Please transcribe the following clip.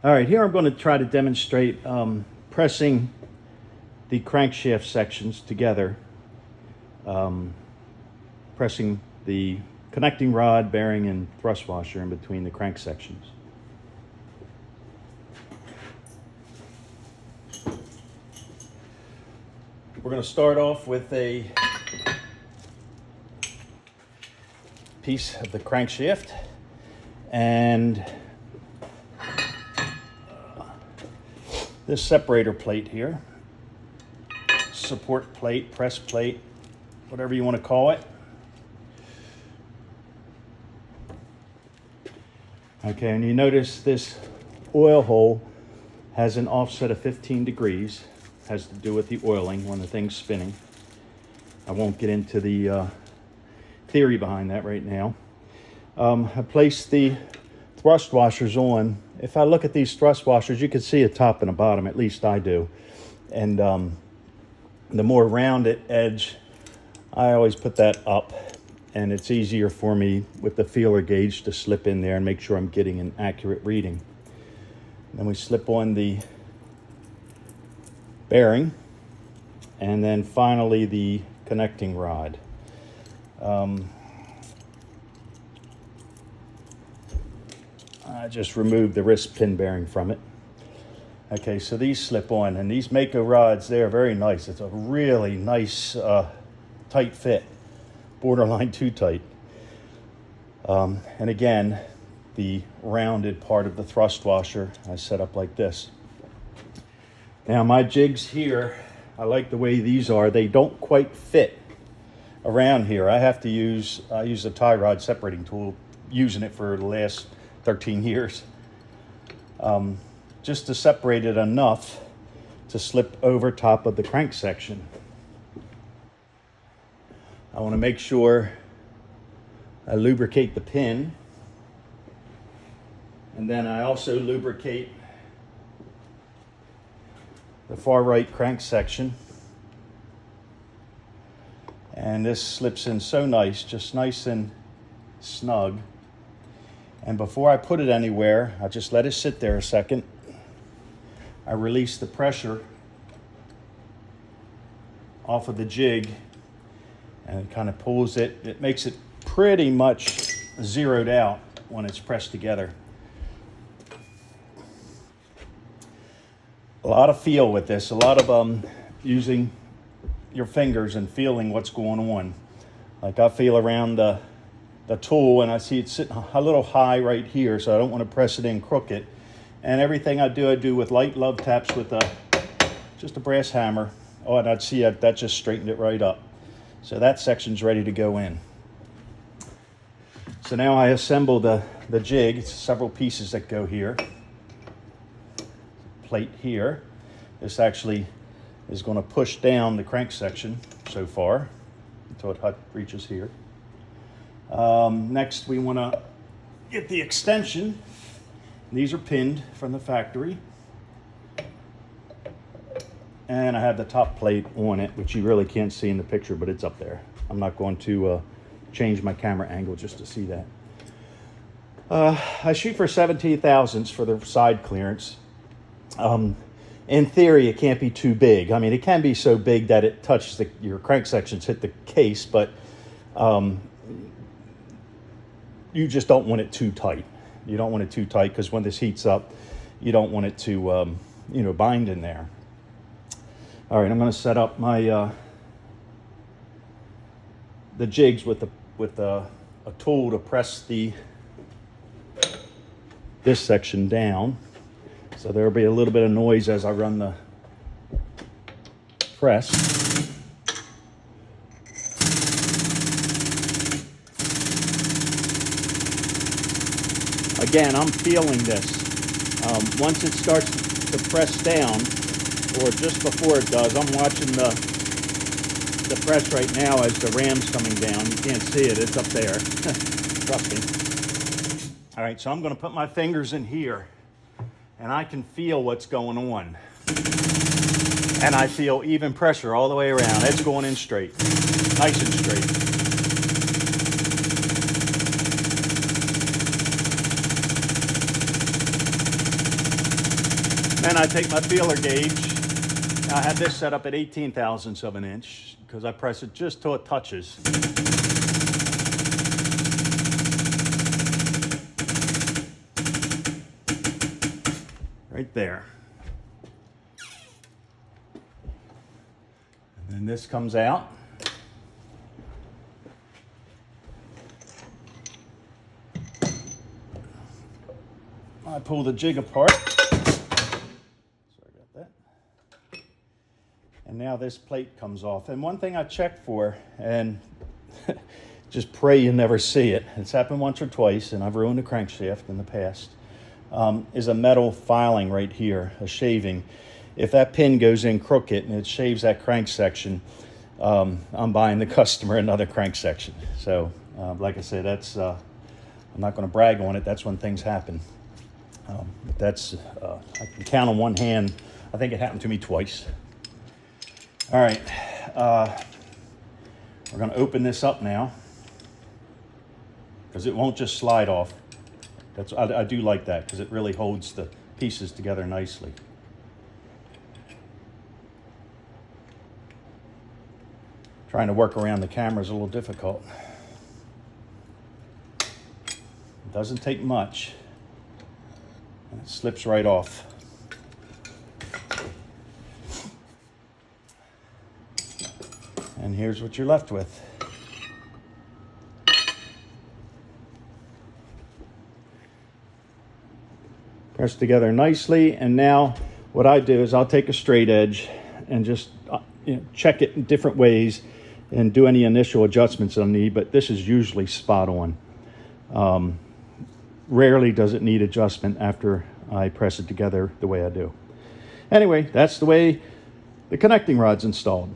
All right, here I'm going to try to demonstrate pressing the crankshaft sections together, pressing the connecting rod, bearing, and thrust washer in between the crank sections. We're going to start off with a piece of the crankshaft and this separator plate here, support plate, press plate, whatever you want to call it. Okay, and you notice this oil hole has an offset of 15 degrees. Has to do with the oiling when the thing's spinning. I won't get into the theory behind that right now. I placed the thrust washers on. If I look at these thrust washers, you can see a top and a bottom, at least I do. And the more rounded edge, I always put that up, and it's easier for me with the feeler gauge to slip in there and make sure I'm getting an accurate reading. Then we slip on the bearing, and then finally the connecting rod. I just removed the wrist pin bearing from it. Okay, so these slip on, and these Mako rods, they are very nice. It's a really nice tight fit, borderline too tight. And again, the rounded part of the thrust washer I set up like this. Now my jigs here, I like the way these are. They don't quite fit around here. I use a tie rod separating tool, using it for the last 13 years. Just to separate it enough to slip over top of the crank section. I want to make sure I lubricate the pin, and then I also lubricate the far right crank section. And this slips in so nice, just nice and snug. And before I put it anywhere, I just let it sit there a second. I release the pressure off of the jig, and it kind of pulls it. It makes it pretty much zeroed out when it's pressed together. A lot of feel with this, a lot of using your fingers and feeling what's going on. Like I feel around the tool, and I see it sitting a little high right here, so I don't want to press it in crooked. And everything I do with light love taps with just a brass hammer. Oh, and I'd see that just straightened it right up. So that section's ready to go in. So now I assemble the jig. It's several pieces that go here. Plate here. This actually is going to push down the crank section so far until it reaches here. Next we want to get the extension. These are pinned from the factory, and I have the top plate on it, which you really can't see in the picture, but it's up there. I'm not going to change my camera angle just to see that. I shoot for 17 thousandths for the side clearance. In theory, it can't be too big. I mean, it can be so big that it touches your crank sections, hit the case, but you just don't want it too tight. You don't want it too tight because when this heats up, you don't want it to, bind in there. All right, I'm going to set up my the jigs with a tool to press this section down. So there'll be a little bit of noise as I run the press. Again, I'm feeling this. Once it starts to press down, or just before it does, I'm watching the press right now as the ram's coming down. You can't see it, it's up there. Trust me. All right, so I'm going to put my fingers in here, and I can feel what's going on. And I feel even pressure all the way around. It's going in straight, nice and straight. Then I take my feeler gauge. I have this set up at 18 thousandths of an inch because I press it just till it touches. Right there. And then this comes out. I pull the jig apart. Sorry about that. And now this plate comes off. And one thing I check for, and just pray you never see it, it's happened once or twice, and I've ruined a crankshaft in the past, is a metal filing right here, a shaving. If that pin goes in crooked and it shaves that crank section, I'm buying the customer another crank section. So, like I said, that's I'm not going to brag on it. That's when things happen. I can count on one hand. I think it happened to me twice. All right, we're going to open this up now because it won't just slide off. I do like that because it really holds the pieces together nicely. Trying to work around the camera is a little difficult. It doesn't take much. And it slips right off. And here's what you're left with. Press together nicely, and now what I do is I'll take a straight edge and just check it in different ways and do any initial adjustments I need, but this is usually spot on. Rarely does it need adjustment after I press it together the way I do. Anyway, that's the way the connecting rod's installed.